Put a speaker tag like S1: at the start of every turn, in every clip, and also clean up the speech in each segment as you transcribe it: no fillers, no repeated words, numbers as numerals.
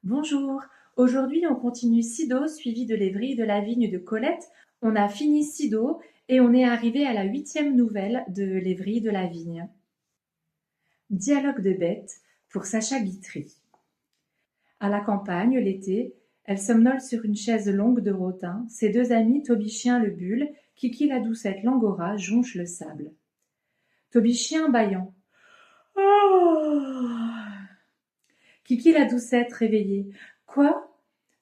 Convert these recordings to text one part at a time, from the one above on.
S1: Bonjour, aujourd'hui on continue Sido suivi de l'Évry de la vigne de Colette. On a fini Sido et on est arrivé à la 8e nouvelle de l'Évry de la vigne. Dialogue de bête pour Sacha Guitry. À la campagne, l'été, elle somnole sur une chaise longue de rotin, ses deux amis Tobichien le bulle, Kiki la doucette l'angora jonchent le sable. Tobichien bâillant. Oh Kiki la doucette réveillée. Quoi?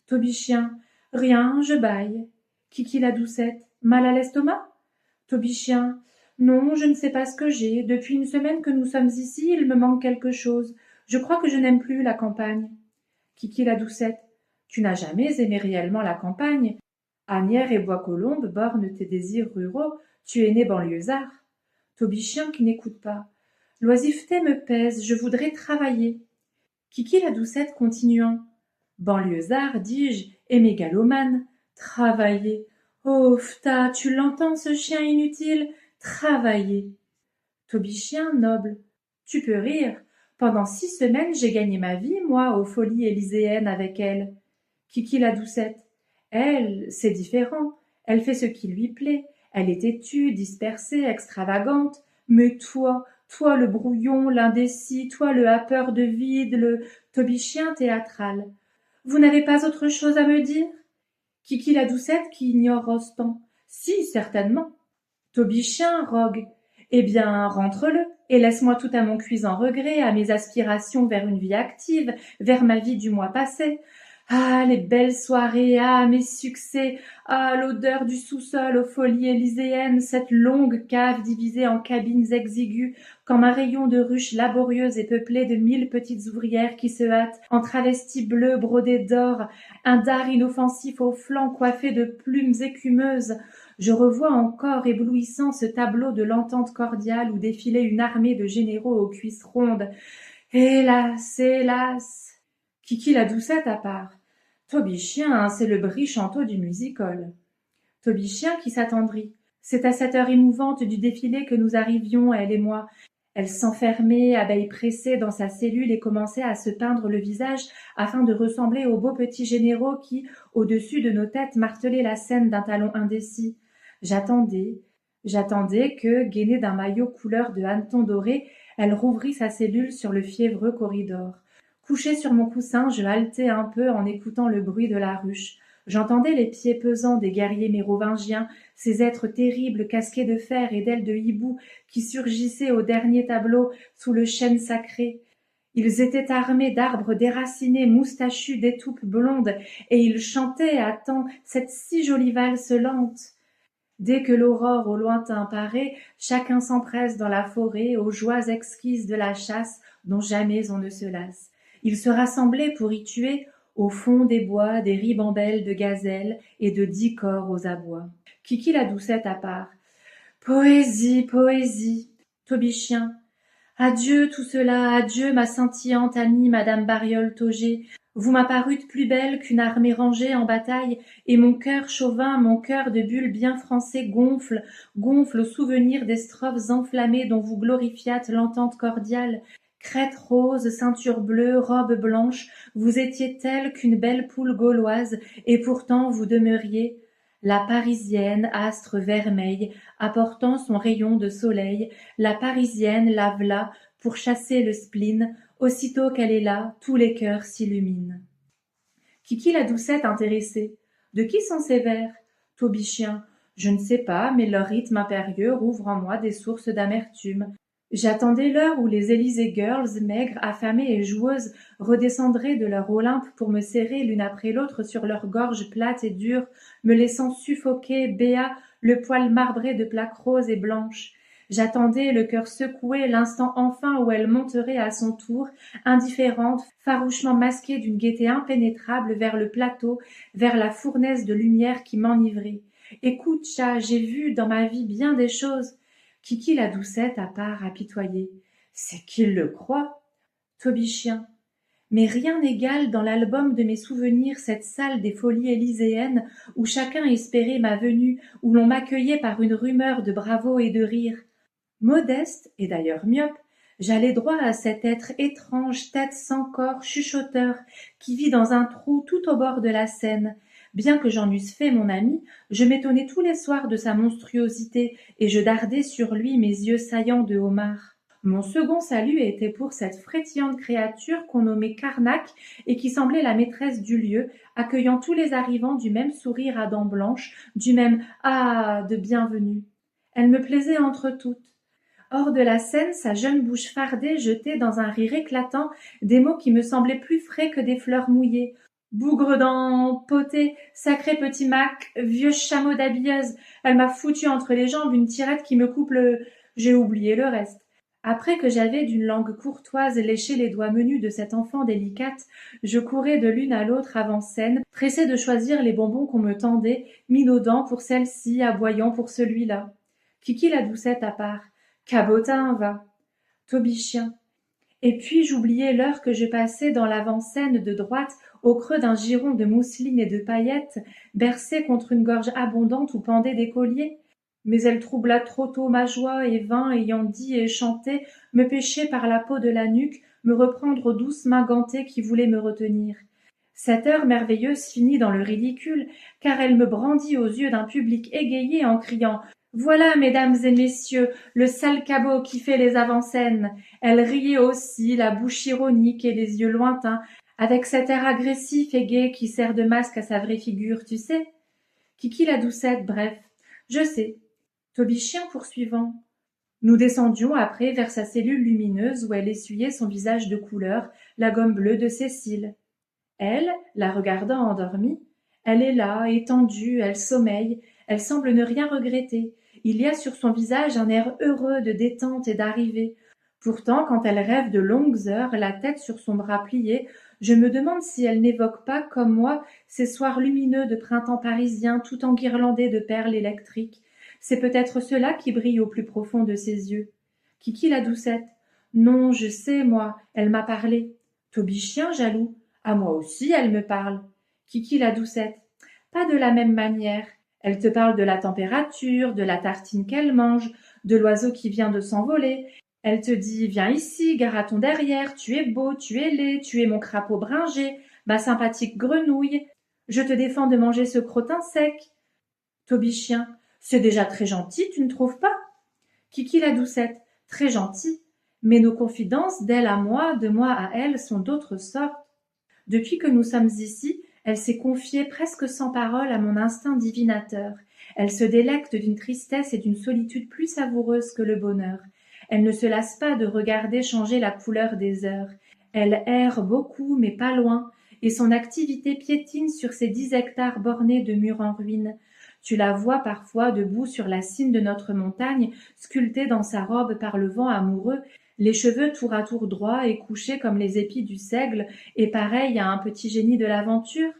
S1: Tobichien. Rien, je bâille. Kiki la doucette. Mal à l'estomac? Tobichien. Non, je ne sais pas ce que j'ai. Depuis une semaine que nous sommes ici, il me manque quelque chose. Je crois que je n'aime plus la campagne. Kiki la doucette. Tu n'as jamais aimé réellement la campagne. Asnières et Bois-Colombes bornent tes désirs ruraux. Tu es né banlieusard. Tobichien qui n'écoute pas. L'oisiveté me pèse, je voudrais travailler. Kiki la doucette continuant. Banlieusard, dis-je, et mégalomane. Travailler. Oh, fta, tu l'entends, ce chien inutile? Travailler. Tobichien noble. Tu peux rire. Pendant 6 semaines, j'ai gagné ma vie, moi, aux folies élyséennes avec elle. Kiki la doucette. Elle, c'est différent. Elle fait ce qui lui plaît. Elle est têtue, dispersée, extravagante. Mais toi le brouillon, l'indécis, toi le hapeur de vide, le Tobichien théâtral. Vous n'avez pas autre chose à me dire? Kiki la doucette qui ignore Rostand. Si, certainement. Tobichien rogue. Eh bien, rentre-le, et laisse-moi tout à mon cuisant regret, à mes aspirations vers une vie active, vers ma vie du mois passé. Ah, les belles soirées, ah, mes succès, ah, l'odeur du sous-sol aux folies élyséennes, cette longue cave divisée en cabines exiguës, comme un rayon de ruches laborieuses et peuplées de 1000 petites ouvrières qui se hâtent, en travestis bleus brodés d'or, un dard inoffensif aux flancs coiffés de plumes écumeuses. Je revois encore éblouissant ce tableau de l'entente cordiale où défilait une armée de généraux aux cuisses rondes. Hélas, hélas! Kiki la doucette à part. Tobichien, c'est le brie chanteau du music-hall. Tobichien qui s'attendrit. C'est à cette heure émouvante du défilé que nous arrivions, elle et moi. Elle s'enfermait, abeille pressée, dans sa cellule et commençait à se peindre le visage afin de ressembler aux beaux petits généraux qui, au-dessus de nos têtes, martelaient la scène d'un talon indécis. J'attendais que, gainée d'un maillot couleur de hanneton doré, elle rouvrît sa cellule sur le fiévreux corridor. Couché sur mon coussin, je haletais un peu en écoutant le bruit de la ruche. J'entendais les pieds pesants des guerriers mérovingiens, ces êtres terribles casqués de fer et d'ailes de hibou qui surgissaient au dernier tableau sous le chêne sacré. Ils étaient armés d'arbres déracinés, moustachus d'étoupes blondes, et ils chantaient à temps cette si jolie valse lente. Dès que l'aurore au lointain paraît, chacun s'empresse dans la forêt aux joies exquises de la chasse dont jamais on ne se lasse. Ils se rassemblaient pour y tuer, au fond des bois, des ribambelles de gazelles et de 10 corps aux abois. Kiki la doucette à part. Poésie, poésie. Tobichien. Adieu tout cela, adieu ma scintillante amie madame Bariol-Tauger. Vous m'apparûtes plus belle qu'une armée rangée en bataille, et mon cœur chauvin, mon cœur de bulle bien français gonfle au souvenir des strophes enflammées dont vous glorifiâtes l'entente cordiale. Crête rose, ceinture bleue, robe blanche, vous étiez telle qu'une belle poule gauloise, et pourtant vous demeuriez la Parisienne, astre vermeil, apportant son rayon de soleil, la Parisienne, la v'là, pour chasser le spleen, aussitôt qu'elle est là, tous les cœurs s'illuminent. Kiki la doucette intéressée. De qui sont ces vers? Tobichien. Je ne sais pas, mais leur rythme impérieux rouvre en moi des sources d'amertume. J'attendais l'heure où les Élysée Girls, maigres, affamées et joueuses, redescendraient de leur Olympe pour me serrer l'une après l'autre sur leurs gorges plates et dures, me laissant suffoquer, béat, le poil marbré de plaques roses et blanches. J'attendais, le cœur secoué, l'instant enfin où elle monterait à son tour, indifférente, farouchement masquée d'une gaieté impénétrable vers le plateau, vers la fournaise de lumière qui m'enivrait. Écoute, chat, j'ai vu dans ma vie bien des choses. Kiki la doucette à part apitoyée. C'est qu'il le croit. Tobichien. Mais rien n'égale dans l'album de mes souvenirs cette salle des folies élyséennes où chacun espérait ma venue, où l'on m'accueillait par une rumeur de bravos et de rires. Modeste, et d'ailleurs myope, J'allai droit à cet être étrange, tête sans corps, chuchoteur, qui vit dans un trou tout au bord de la Seine. Bien que j'en eusse fait mon ami, je m'étonnais tous les soirs de sa monstruosité, et je dardais sur lui mes yeux saillants de homard. Mon second salut était pour cette frétillante créature qu'on nommait Carnac et qui semblait la maîtresse du lieu, accueillant tous les arrivants du même sourire à dents blanches, du même ah de bienvenue. Elle me plaisait entre toutes. Hors de la scène, sa jeune bouche fardée jetait dans un rire éclatant des mots qui me semblaient plus frais que des fleurs mouillées. Bougre-dent, poté, sacré petit Mac, vieux chameau d'habilleuse, elle m'a foutu entre les jambes une tirette qui me coupe le... J'ai oublié le reste. Après que j'avais d'une langue courtoise léché les doigts menus de cette enfant délicate, je courais de l'une à l'autre avant scène, pressée de choisir les bonbons qu'on me tendait, minaudant pour celle-ci, aboyant pour celui-là. Kiki la doucette à part. Cabotin, va. Tobichien. Et puis j'oubliais l'heure que je passais dans l'avant-scène de droite, au creux d'un giron de mousseline et de paillettes, bercé contre une gorge abondante où pendaient des colliers. Mais elle troubla trop tôt ma joie et vint, ayant dit et chanté, me pêcher par la peau de la nuque, me reprendre aux douces mains gantées qui voulaient me retenir. Cette heure merveilleuse finit dans le ridicule, car elle me brandit aux yeux d'un public égayé en criant voilà, mesdames et messieurs, le sale cabot qui fait les avant-scènes. Elle riait aussi, la bouche ironique et les yeux lointains, avec cet air agressif et gai qui sert de masque à sa vraie figure, tu sais. Kiki la doucette, bref. Je sais. Tobichien poursuivant. Nous descendions après vers sa cellule lumineuse où elle essuyait son visage de couleur, la gomme bleue de Cécile. Elle, la regardant endormie, elle est là, étendue, elle sommeille, elle semble ne rien regretter. Il y a sur son visage un air heureux de détente et d'arrivée. Pourtant, quand elle rêve de longues heures, la tête sur son bras plié, je me demande si elle n'évoque pas, comme moi, ces soirs lumineux de printemps parisien tout enguirlandés de perles électriques. C'est peut-être cela qui brille au plus profond de ses yeux. Kiki la doucette. Non, je sais, moi, elle m'a parlé. Tobichien jaloux. À moi aussi, elle me parle. Kiki la doucette. Pas de la même manière. Elle te parle de la température, de la tartine qu'elle mange, de l'oiseau qui vient de s'envoler. Elle te dit viens ici, gare à ton derrière, tu es beau, tu es laid, tu es mon crapaud bringé, ma sympathique grenouille. Je te défends de manger ce crottin sec. Tobichien. C'est déjà très gentil, tu ne trouves pas? Kiki la doucette. Très gentil. Mais nos confidences, d'elle à moi, de moi à elle, sont d'autre sorte. Depuis que nous sommes ici, elle s'est confiée presque sans parole à mon instinct divinateur. Elle se délecte d'une tristesse et d'une solitude plus savoureuses que le bonheur. Elle ne se lasse pas de regarder changer la couleur des heures. Elle erre beaucoup, mais pas loin, et son activité piétine sur ces 10 hectares bornés de murs en ruine. Tu la vois parfois debout sur la cime de notre montagne, sculptée dans sa robe par le vent amoureux, les cheveux tour à tour droits et couchés comme les épis du seigle, et pareille à un petit génie de l'aventure.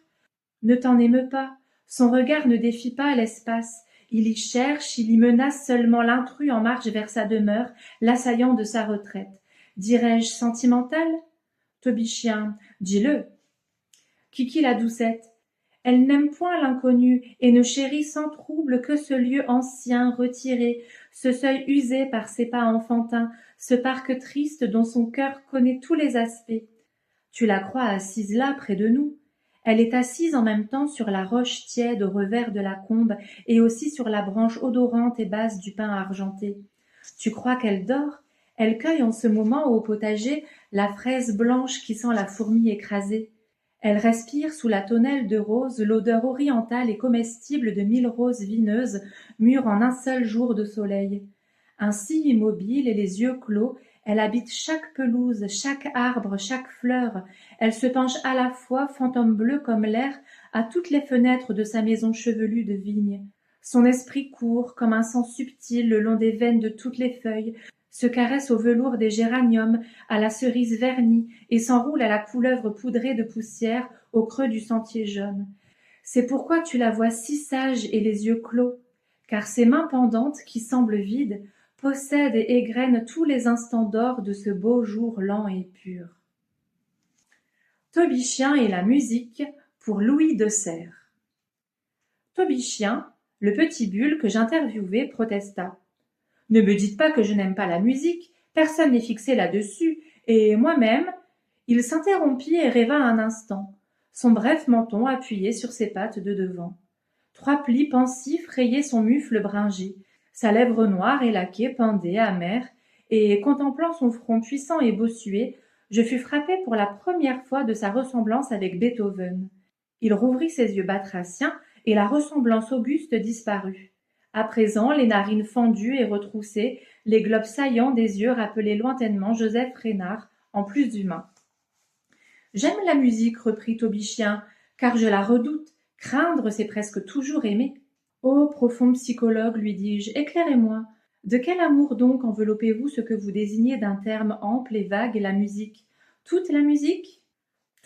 S1: Ne t'en émeus pas, son regard ne défie pas l'espace, il y cherche, il y menace seulement l'intrus en marche vers sa demeure, l'assaillant de sa retraite. Dirais-je sentimental? Tobichien, dis-le. Kiki la doucette. Elle n'aime point l'inconnu et ne chérit sans trouble que ce lieu ancien, retiré, ce seuil usé par ses pas enfantins, ce parc triste dont son cœur connaît tous les aspects. Tu la crois assise là, près de nous. Elle est assise en même temps sur la roche tiède au revers de la combe et aussi sur la branche odorante et basse du pin argenté. Tu crois qu'elle dort? Elle cueille en ce moment au potager la fraise blanche qui sent la fourmi écrasée. Elle respire sous la tonnelle de rose l'odeur orientale et comestible de 1000 roses vineuses mûres en un seul jour de soleil. Ainsi immobile et les yeux clos, elle habite chaque pelouse, chaque arbre, chaque fleur. Elle se penche à la fois, fantôme bleu comme l'air, à toutes les fenêtres de sa maison chevelue de vigne. Son esprit court, comme un sang subtil, le long des veines de toutes les feuilles, se caresse au velours des géraniums, à la cerise vernie, et s'enroule à la couleuvre poudrée de poussière au creux du sentier jaune. C'est pourquoi tu la vois si sage et les yeux clos, car ses mains pendantes, qui semblent vides, possèdent et égrènent tous les instants d'or de ce beau jour lent et pur. Tobichien et la musique pour Louis de Serres. Tobichien, le petit bulle que j'interviewai, protesta. Ne me dites pas que je n'aime pas la musique, Personne n'est fixé là-dessus, et moi-même. Il s'interrompit et rêva un instant, son bref menton appuyé sur ses pattes de devant. Trois plis pensifs rayaient son mufle bringé, sa lèvre noire et laquée pendait, amère, et contemplant son front puissant et bossué, je fus frappé pour la première fois de sa ressemblance avec Beethoven. Il rouvrit ses yeux batraciens, et la ressemblance auguste disparut. À présent, les narines fendues et retroussées, les globes saillants des yeux rappelaient lointainement Joseph Reynard, en plus humain. J'aime la musique, reprit Aubichien, car je la redoute. Craindre, c'est presque toujours aimer. Ô profond psychologue, lui dis-je, éclairez-moi. De quel amour donc enveloppez-vous ce que vous désignez d'un terme ample et vague, la musique? Toute la musique?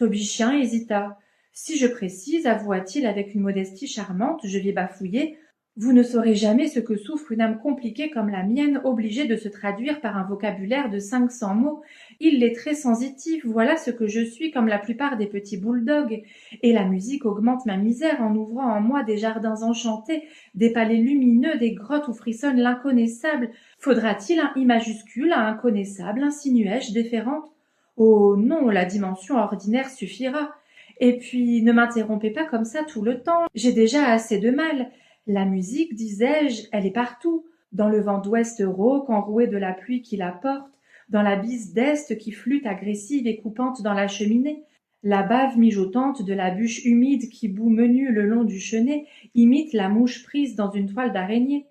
S1: Aubichien hésita. Si je précise, avoua-t-il avec une modestie charmante, je vais bafouiller. Vous ne saurez jamais ce que souffre une âme compliquée comme la mienne, obligée de se traduire par un vocabulaire de 500 mots. Illettré sensitif, voilà ce que je suis comme la plupart des petits bulldogs. Et la musique augmente ma misère en ouvrant en moi des jardins enchantés, des palais lumineux, des grottes où frissonne l'inconnaissable. Faudra-t-il un I majuscule à inconnaissable, insinuai-je déférente? Oh non, la dimension ordinaire suffira. Et puis, ne m'interrompez pas comme ça tout le temps, j'ai déjà assez de mal. La musique, disais-je, elle est partout, dans le vent d'ouest rauque enroué de la pluie qui la porte, dans la bise d'est qui flûte agressive et coupante dans la cheminée, la bave mijotante de la bûche humide qui bout menu le long du chenet imite la mouche prise dans une toile d'araignée.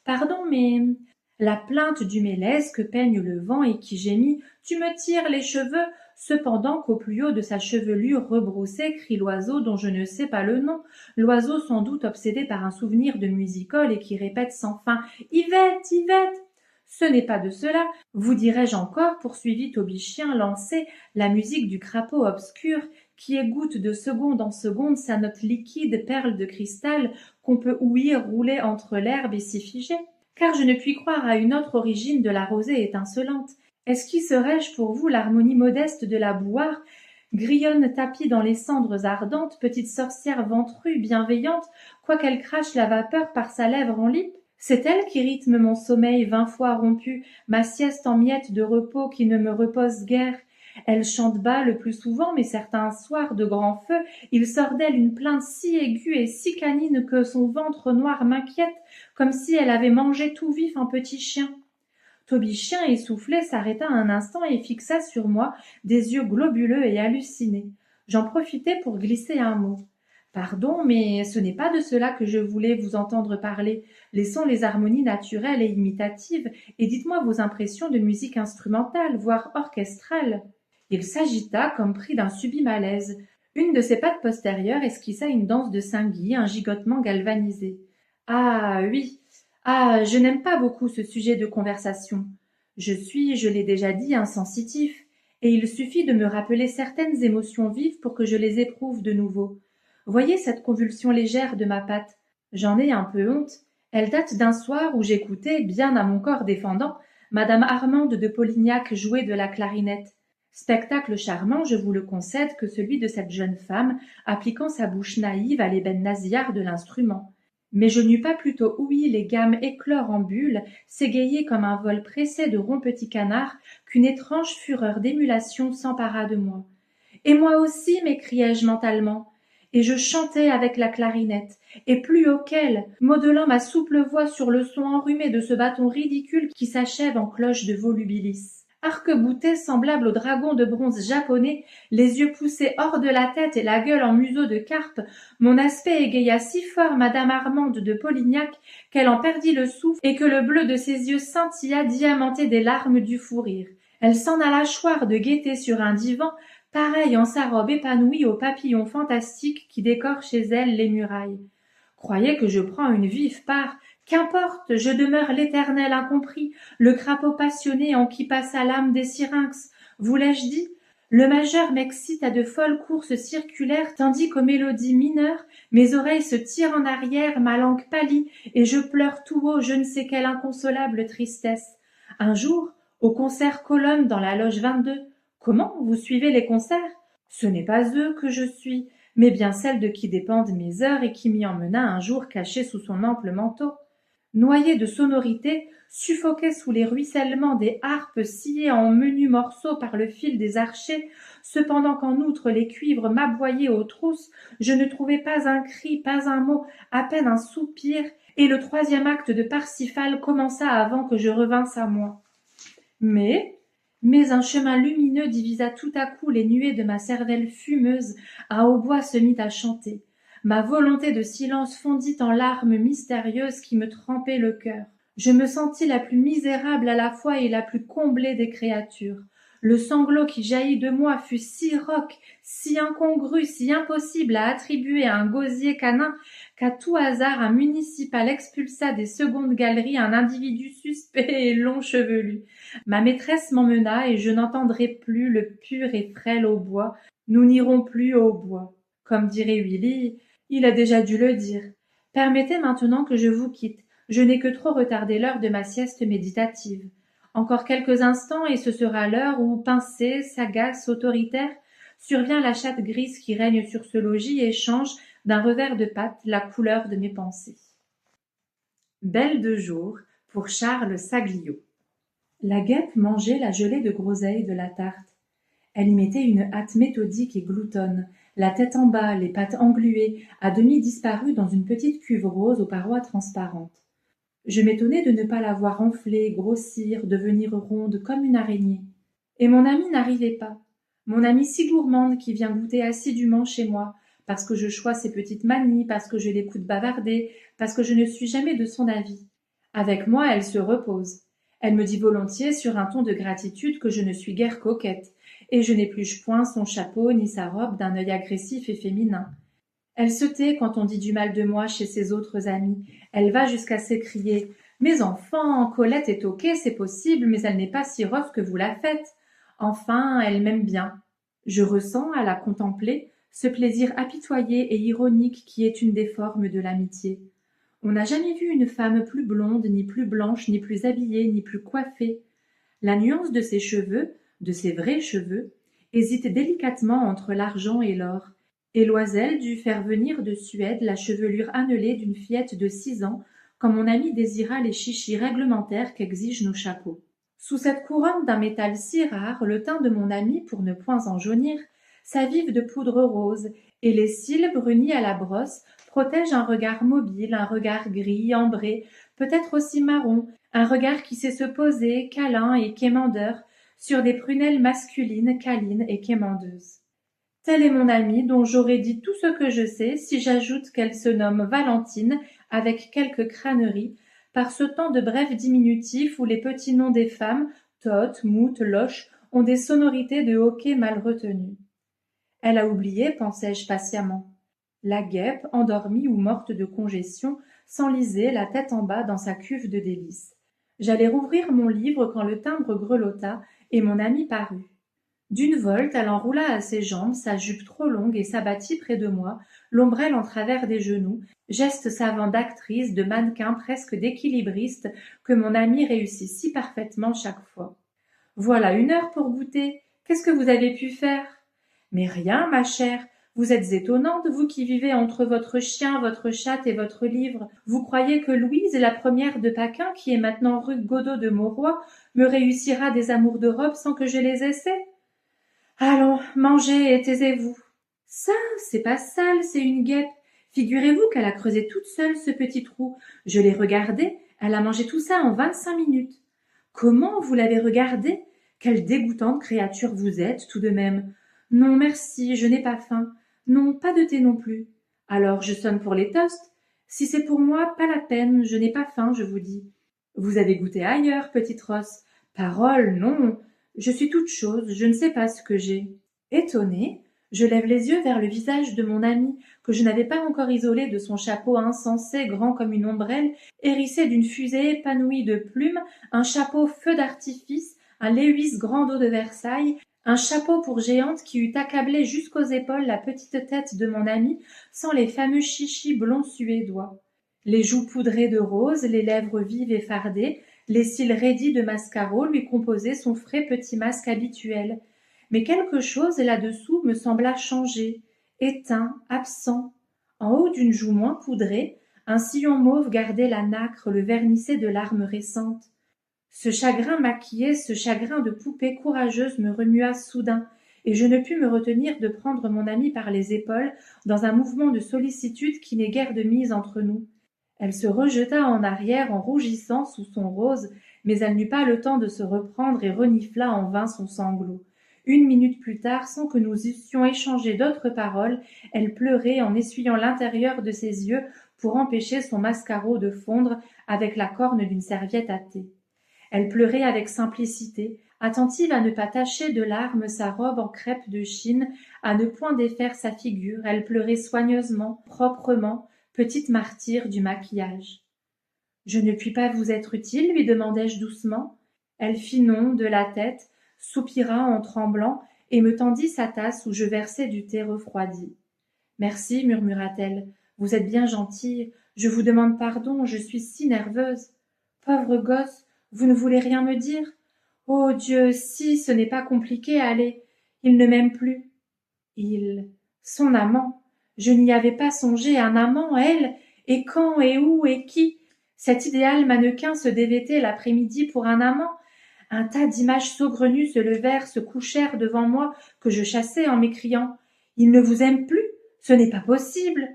S1: Pardon, mais la plainte du mélèze que peigne le vent et qui gémit « Tu me tires les cheveux !» cependant qu'au plus haut de sa chevelure rebroussée crie l'oiseau dont je ne sais pas le nom, l'oiseau sans doute obsédé par un souvenir de music-hall et qui répète sans fin « Yvette, Yvette !» Ce n'est pas de cela, vous dirai-je encore, poursuivit Aubichien lancé, la musique du crapaud obscur qui égoutte de seconde en seconde sa note liquide perle de cristal qu'on peut ouïr rouler entre l'herbe et s'y figer. Car je ne puis croire à une autre origine de la rosée étincelante. Esquisserais-je pour vous l'harmonie modeste de la bouilloire, grillonne tapie dans les cendres ardentes, petite sorcière ventrue, bienveillante, quoiqu'elle crache la vapeur par sa lèvre en lippe? C'est elle qui rythme mon sommeil 20 fois rompu, ma sieste en miettes de repos qui ne me repose guère. Elle chante bas le plus souvent, mais certains soirs de grand feu, il sort d'elle une plainte si aiguë et si canine que son ventre noir m'inquiète, comme si elle avait mangé tout vif un petit chien. Aubichien, essoufflé, s'arrêta un instant et fixa sur moi des yeux globuleux et hallucinés. J'en profitai pour glisser un mot. Pardon, mais ce n'est pas de cela que je voulais vous entendre parler. Laissons les harmonies naturelles et imitatives, et dites-moi vos impressions de musique instrumentale, voire orchestrale. Il s'agita comme pris d'un subit malaise. Une de ses pattes postérieures esquissa une danse de Saint-Guy, un gigotement galvanisé. Ah oui, ah, je n'aime pas beaucoup ce sujet de conversation. Je suis, je l'ai déjà dit, insensitif, et il suffit de me rappeler certaines émotions vives pour que je les éprouve de nouveau. Voyez cette convulsion légère de ma patte. J'en ai un peu honte. Elle date d'un soir où j'écoutais, bien à mon corps défendant, madame Armande de Polignac jouer de la clarinette. Spectacle charmant, je vous le concède, que celui de cette jeune femme appliquant sa bouche naïve à l'ébène nasillard de l'instrument. Mais je n'eus pas plutôt ouï les gammes éclore en bulles, s'égayer comme un vol pressé de ronds petits canards, qu'une étrange fureur d'émulation s'empara de moi. Et moi aussi, m'écriai-je mentalement, et je chantai avec la clarinette, et plus haut qu'elle, modelant ma souple voix sur le son enrhumé de ce bâton ridicule qui s'achève en cloche de volubilis. Arc-bouté, semblable au dragon de bronze japonais, les yeux poussés hors de la tête et la gueule en museau de carpe, mon aspect égaya si fort madame Armande de Polignac qu'elle en perdit le souffle et que le bleu de ses yeux scintilla diamanté des larmes du fou rire. Elle s'en alla choir de gaieté sur un divan, pareil en sa robe épanouie aux papillons fantastiques qui décorent chez elle les murailles. Croyez que je prends une vive part. Qu'importe, je demeure l'éternel incompris, le crapaud passionné en qui passa l'âme des syrinx. Vous l'ai-je dit? Le majeur m'excite à de folles courses circulaires, tandis qu'aux mélodies mineures, mes oreilles se tirent en arrière, ma langue pâlit, et je pleure tout haut je ne sais quelle inconsolable tristesse. Un jour, au concert Colonne dans la loge 22, comment, vous suivez les concerts? Ce n'est pas eux que je suis, mais bien celle de qui dépendent mes heures et qui m'y emmena un jour caché sous son ample manteau. noyé de sonorités, suffoqué sous les ruissellements des harpes sciées en menus morceaux par le fil des archers, cependant qu'en outre les cuivres m'aboyaient aux trousses, je ne trouvais pas un cri, pas un mot, à peine un soupir, et le troisième acte de Parsifal commença avant que je revinsse à moi. Mais un chemin lumineux divisa tout à coup les nuées de ma cervelle fumeuse, un hautbois se mit à chanter. Ma volonté de silence fondit en larmes mystérieuses qui me trempaient le cœur. Je me sentis la plus misérable à la fois et la plus comblée des créatures. Le sanglot qui jaillit de moi fut si rauque, si incongru, si impossible à attribuer à un gosier canin, qu'à tout hasard un municipal expulsa des secondes galeries un individu suspect et long chevelu. Ma maîtresse m'emmena et je n'entendrai plus le pur et frêle hautbois. Nous n'irons plus au bois. Comme dirait Willy, il a déjà dû le dire. Permettez maintenant que je vous quitte. Je n'ai que trop retardé l'heure de ma sieste méditative. Encore quelques instants et ce sera l'heure où, pincée, sagace, autoritaire, survient la chatte grise qui règne sur ce logis et change, d'un revers de patte, la couleur de mes pensées. Belle de jour pour Charles Saglio. La guêpe mangeait la gelée de groseille de la tarte. Elle y mettait une hâte méthodique et gloutonne, la tête en bas, les pattes engluées, à demi disparues dans une petite cuve rose aux parois transparentes. Je m'étonnais de ne pas la voir enfler, grossir, devenir ronde comme une araignée. Et mon amie n'arrivait pas. Mon amie si gourmande qui vient goûter assidûment chez moi, parce que je choisis ses petites manies, parce que je l'écoute bavarder, parce que je ne suis jamais de son avis. Avec moi, elle se repose. Elle me dit volontiers sur un ton de gratitude que je ne suis guère coquette, et je n'épluche point son chapeau ni sa robe d'un œil agressif et féminin. Elle se tait quand on dit du mal de moi chez ses autres amis. Elle va jusqu'à s'écrier « Mes enfants, Colette est toquée, c'est possible, mais elle n'est pas si rosse que vous la faites. » Enfin, elle m'aime bien. Je ressens, à la contempler, ce plaisir apitoyé et ironique qui est une des formes de l'amitié. On n'a jamais vu une femme plus blonde, ni plus blanche, ni plus habillée, ni plus coiffée. La nuance de ses cheveux, de ses vrais cheveux, hésite délicatement entre l'argent et l'or, et Loisel dut faire venir de Suède la chevelure annelée d'une fillette de 6 ans, quand mon ami désira les chichis réglementaires qu'exigent nos chapeaux. Sous cette couronne d'un métal si rare, le teint de mon ami, pour ne point en jaunir, s'avive de poudre rose, et les cils brunis à la brosse protègent un regard mobile, un regard gris, ambré, peut-être aussi marron, un regard qui sait se poser, câlin et quémandeur, sur des prunelles masculines, câlines et quémandeuses. Tel est mon amie dont j'aurais dit tout ce que je sais si j'ajoute qu'elle se nomme Valentine avec quelques crâneries, par ce temps de brefs diminutifs où les petits noms des femmes, Toth, Moute, Loche, ont des sonorités de hoquet mal retenues. Elle a oublié, pensai-je patiemment. La guêpe, endormie ou morte de congestion, s'enlisait, la tête en bas, dans sa cuve de délices. J'allais rouvrir mon livre quand le timbre grelotta et mon amie parut. D'une volte, elle enroula à ses jambes sa jupe trop longue et s'abattit près de moi, l'ombrelle en travers des genoux, geste savant d'actrice, de mannequin, presque d'équilibriste, que mon amie réussit si parfaitement chaque fois. « Voilà 1 heure pour goûter. Qu'est-ce que vous avez pu faire ?»« Mais rien, ma chère. Vous êtes étonnante, vous qui vivez entre votre chien, votre chatte et votre livre. Vous croyez que Louise, la première de Paquin, qui est maintenant rue Godot de Mauroy, me réussira des amours de robe sans que je les essaie ? Allons, mangez et taisez-vous. Ça, c'est pas sale, c'est une guêpe. Figurez-vous qu'elle a creusé toute seule ce petit trou. Je l'ai regardée, elle a mangé tout ça en 25 minutes. Comment vous l'avez regardée? Quelle dégoûtante créature vous êtes, tout de même. Non, merci, je n'ai pas faim. Non, pas de thé non plus. Alors je sonne pour les toasts. Si c'est pour moi, pas la peine, je n'ai pas faim, je vous dis. Vous avez goûté ailleurs, petite rosse. Parole, non. Je suis toute chose, je ne sais pas ce que j'ai. Étonnée, je lève les yeux vers le visage de mon ami, que je n'avais pas encore isolé de son chapeau insensé, grand comme une ombrelle, hérissé d'une fusée épanouie de plumes, un chapeau feu d'artifice, un Lewis Grando de Versailles, un chapeau pour géante qui eût accablé jusqu'aux épaules la petite tête de mon ami, sans les fameux chichis blonds suédois. Les joues poudrées de rose, les lèvres vives et fardées, les cils raidis de mascaro lui composaient son frais petit masque habituel. Mais quelque chose là-dessous me sembla changé, éteint, absent. En haut d'une joue moins poudrée, Un sillon mauve gardait la nacre, le vernissait de larmes récentes. Ce chagrin maquillé, ce chagrin de poupée courageuse me remua soudain, et je ne pus me retenir de prendre mon amie par les épaules dans un mouvement de sollicitude qui n'est guère de mise entre nous. Elle se rejeta en arrière en rougissant sous son rose, mais elle n'eut pas le temps de se reprendre et renifla en vain son sanglot. Une minute plus tard, sans que nous eussions échangé d'autres paroles, elle pleurait en essuyant l'intérieur de ses yeux pour empêcher son mascaro de fondre avec la corne d'une serviette à thé. Elle pleurait avec simplicité, attentive à ne pas tacher de larmes sa robe en crêpe de Chine, à ne point défaire sa figure. Elle pleurait soigneusement, proprement, petite martyre du maquillage. « Je ne puis pas vous être utile, lui demandai-je doucement. Elle fit non de la tête, soupira en tremblant et me tendit sa tasse où je versais du thé refroidi. « Merci, murmura-t-elle, vous êtes bien gentille. Je vous demande pardon, je suis si nerveuse. Pauvre gosse, vous ne voulez rien me dire? Oh Dieu, si, ce n'est pas compliqué, allez. Il ne m'aime plus. Son amant. Je n'y avais pas songé, un amant, elle. Et quand, et où, et qui? Cet idéal mannequin se dévêtait l'après-midi pour un amant. Un tas d'images saugrenues se levèrent, se couchèrent devant moi, que je chassai en m'écriant « Il ne vous aime plus? Ce n'est pas possible!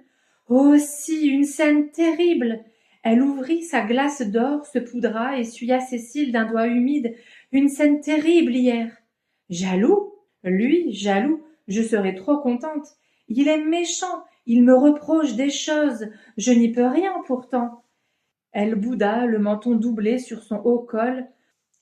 S1: Oh si, une scène terrible! » Elle ouvrit sa glace d'or, se poudra, essuya ses cils d'un doigt humide. « Une scène terrible hier! » Jaloux? Lui, jaloux? Je serais trop contente. Il est méchant, il me reproche des choses, je n'y peux rien pourtant. Elle bouda, le menton doublé sur son haut col.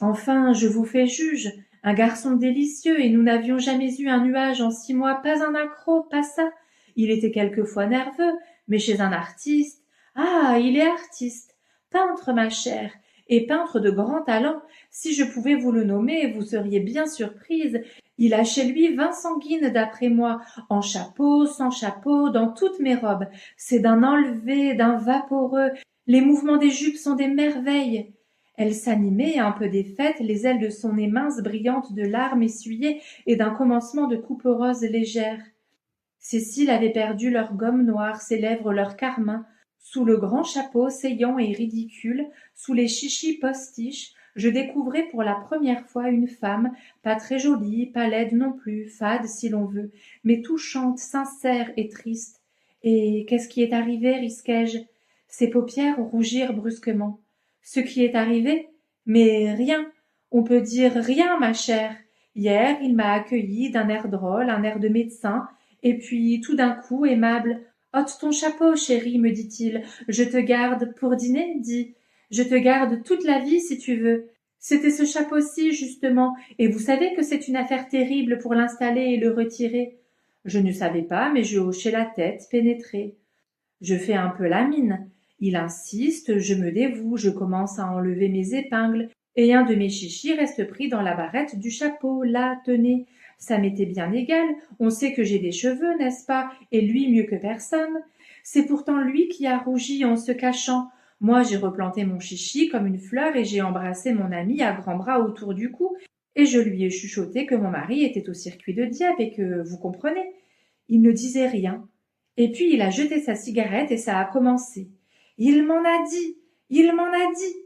S1: Enfin, je vous fais juge, un garçon délicieux, et nous n'avions jamais eu un nuage en 6 mois, pas un accroc, pas ça. Il était quelquefois nerveux, mais chez un artiste. Ah, il est artiste, peintre, ma chère, et peintre de grand talent. Si je pouvais vous le nommer, vous seriez bien surprise. Il a chez lui 20 sanguines d'après moi, en chapeau, sans chapeau, dans toutes mes robes. C'est d'un enlevé, d'un vaporeux. Les mouvements des jupes sont des merveilles. Elle s'animait, un peu défaite, les ailes de son nez mince brillantes de larmes essuyées et d'un commencement de coupe rose légère. Ses cils avaient perdu leur gomme noire, ses lèvres leur carmin. Sous le grand chapeau saillant et ridicule, sous les chichis postiches, je découvrais pour la première fois une femme, pas très jolie, pas laide non plus, fade si l'on veut, mais touchante, sincère et triste. Et qu'est-ce qui est arrivé, risquai-je? Ses paupières rougirent brusquement. Ce qui est arrivé? Mais rien. On peut dire rien, ma chère. Hier, il m'a accueillie d'un air drôle, un air de médecin, et puis, tout d'un coup, aimable, « Ôte ton chapeau, chérie, me dit-il. Je te garde pour dîner, dis. Je te garde toute la vie, si tu veux. » C'était ce chapeau-ci, justement, et vous savez que c'est une affaire terrible pour l'installer et le retirer. Je ne savais pas, mais je hochai la tête, pénétrée. Je fais un peu la mine. Il insiste, je me dévoue, je commence à enlever mes épingles, et un de mes chichis reste pris dans la barrette du chapeau. Là, tenez, ça m'était bien égal, on sait que j'ai des cheveux, n'est-ce pas, et lui mieux que personne. C'est pourtant lui qui a rougi en se cachant. Moi, j'ai replanté mon chichi comme une fleur et j'ai embrassé mon ami à grands bras autour du cou, et je lui ai chuchoté que mon mari était au circuit de Dieppe et que, vous comprenez, il ne disait rien. Et puis il a jeté sa cigarette et ça a commencé. « Il m'en a dit! Il m'en a dit !»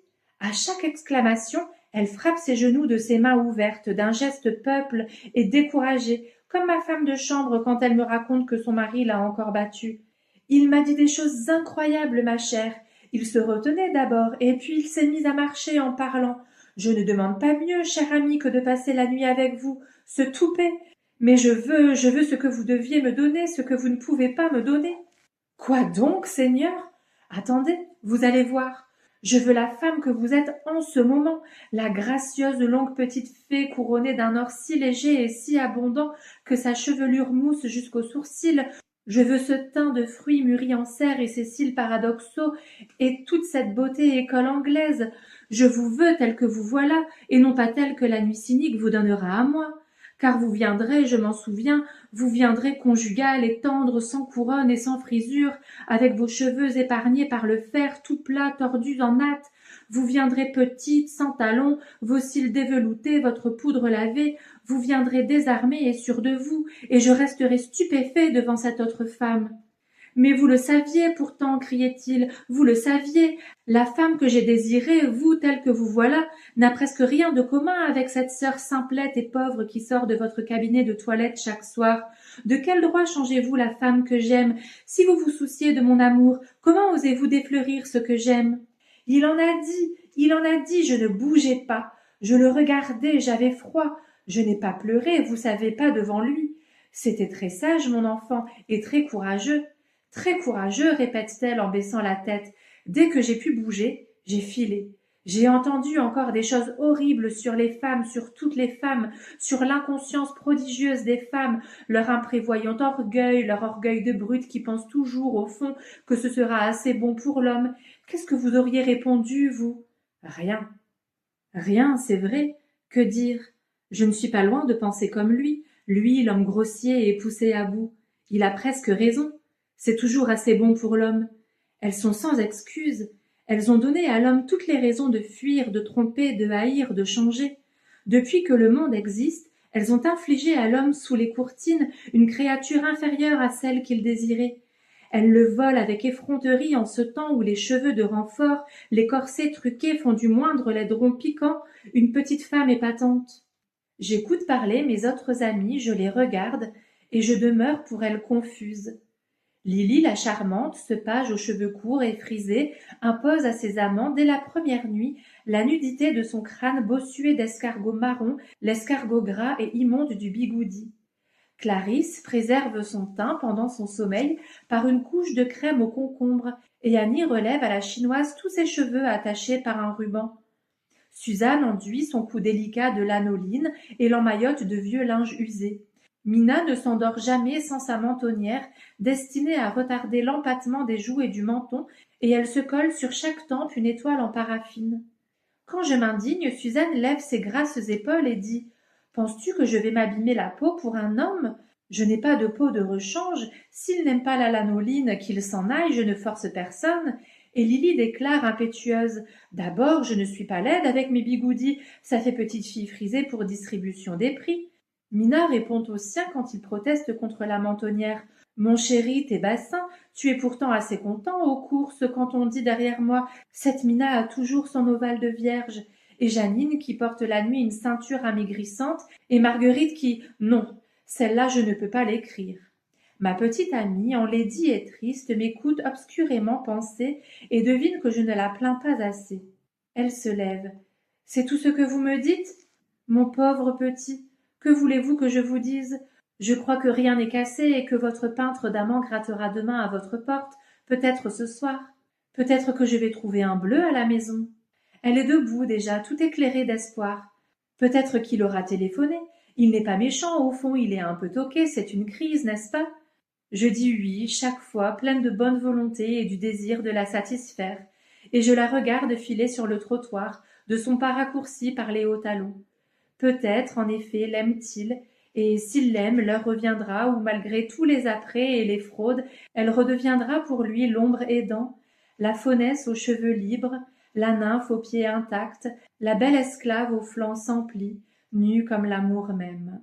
S1: À chaque exclamation, elle frappe ses genoux de ses mains ouvertes, d'un geste peuple et découragé, comme ma femme de chambre quand elle me raconte que son mari l'a encore battue. « Il m'a dit des choses incroyables, ma chère. Il se retenait d'abord, et puis il s'est mis à marcher en parlant. Je ne demande pas mieux, chère amie, que de passer la nuit avec vous, ce toupet. Mais je veux ce que vous deviez me donner, ce que vous ne pouvez pas me donner. » « Quoi donc, Seigneur? Attendez, vous allez voir. Je veux la femme que vous êtes en ce moment, la gracieuse longue petite fée couronnée d'un or si léger et si abondant que sa chevelure mousse jusqu'aux sourcils. Je veux ce teint de fruits mûris en serre et ces cils paradoxaux et toute cette beauté école anglaise. Je vous veux telle que vous voilà et non pas telle que la nuit cynique vous donnera à moi. Car vous viendrez, je m'en souviens, vous viendrez conjugale et tendre, sans couronne et sans frisure, avec vos cheveux épargnés par le fer, tout plats, tordus en natte. Vous viendrez petite, sans talons, vos cils déveloutés, votre poudre lavée. Vous viendrez désarmée et sûre de vous, et je resterai stupéfait devant cette autre femme. Mais vous le saviez pourtant, criait-il, vous le saviez. La femme que j'ai désirée, vous telle que vous voilà, n'a presque rien de commun avec cette sœur simplette et pauvre qui sort de votre cabinet de toilette chaque soir. De quel droit changez-vous la femme que j'aime? Si vous vous souciez de mon amour, comment osez-vous défleurir ce que j'aime? Il en a dit, je ne bougeais pas. Je le regardais, j'avais froid. Je n'ai pas pleuré, vous savez pas, devant lui. C'était très sage, mon enfant, et très courageux. Très courageux, répète-t-elle en baissant la tête. Dès que j'ai pu bouger, j'ai filé. J'ai entendu encore des choses horribles sur les femmes, sur toutes les femmes, sur l'inconscience prodigieuse des femmes, leur imprévoyant orgueil, leur orgueil de brute qui pense toujours, au fond, que ce sera assez bon pour l'homme. Qu'est-ce que vous auriez répondu, vous? Rien. Rien, c'est vrai. Que dire? Je ne suis pas loin de penser comme lui, l'homme grossier et poussé à bout. Il a presque raison. C'est toujours assez bon pour l'homme. Elles sont sans excuse. Elles ont donné à l'homme toutes les raisons de fuir, de tromper, de haïr, de changer. Depuis que le monde existe, elles ont infligé à l'homme sous les courtines une créature inférieure à celle qu'il désirait. Elles le volent avec effronterie en ce temps où les cheveux de renfort, les corsets truqués font du moindre laideron piquant une petite femme épatante. J'écoute parler mes autres amies, je les regarde, et je demeure pour elles confuse. Lily, la charmante, ce page aux cheveux courts et frisés, impose à ses amants, dès la première nuit, la nudité de son crâne bossué d'escargot marron, l'escargot gras et immonde du bigoudi. Clarisse préserve son teint pendant son sommeil par une couche de crème au concombre, et Annie relève à la chinoise tous ses cheveux attachés par un ruban. Suzanne enduit son cou délicat de lanoline et l'emmaillote de vieux linge usé. Mina ne s'endort jamais sans sa mentonnière, destinée à retarder l'empâtement des joues et du menton, et elle se colle sur chaque tempe une étoile en paraffine. Quand je m'indigne, Suzanne lève ses grasses épaules et dit « Penses-tu que je vais m'abîmer la peau pour un homme? Je n'ai pas de peau de rechange. S'il n'aime pas la lanoline, qu'il s'en aille, je ne force personne. » Et Lily déclare impétueuse « D'abord, je ne suis pas laide avec mes bigoudis, ça fait petite fille frisée pour distribution des prix. » Mina répond au sien quand il proteste contre la mentonnière. Mon chéri, tes bassins, tu es pourtant assez content aux courses quand on dit derrière moi cette Mina a toujours son ovale de vierge. Et Janine qui porte la nuit une ceinture amaigrissante, et Marguerite qui non, celle-là je ne peux pas l'écrire. Ma petite amie, enlaidie et triste, m'écoute obscurément penser et devine que je ne la plains pas assez. Elle se lève. C'est tout ce que vous me dites? Mon pauvre petit, que voulez-vous que je vous dise? Je crois que rien n'est cassé et que votre peintre d'amant grattera demain à votre porte, peut-être ce soir. Peut-être que je vais trouver un bleu à la maison. Elle est debout déjà, tout éclairée d'espoir. Peut-être qu'il aura téléphoné. Il n'est pas méchant, au fond, il est un peu toqué, c'est une crise, n'est-ce pas? Je dis oui, chaque fois, pleine de bonne volonté et du désir de la satisfaire, et je la regarde filer sur le trottoir, de son pas raccourci par les hauts talons. Peut-être, en effet, l'aime-t-il, et s'il l'aime, l'heure reviendra où, malgré tous les apprêts et les fraudes, elle redeviendra pour lui l'ombre aidant, la faunesse aux cheveux libres, la nymphe aux pieds intacts, la belle esclave aux flancs sans plis, nue comme l'amour même.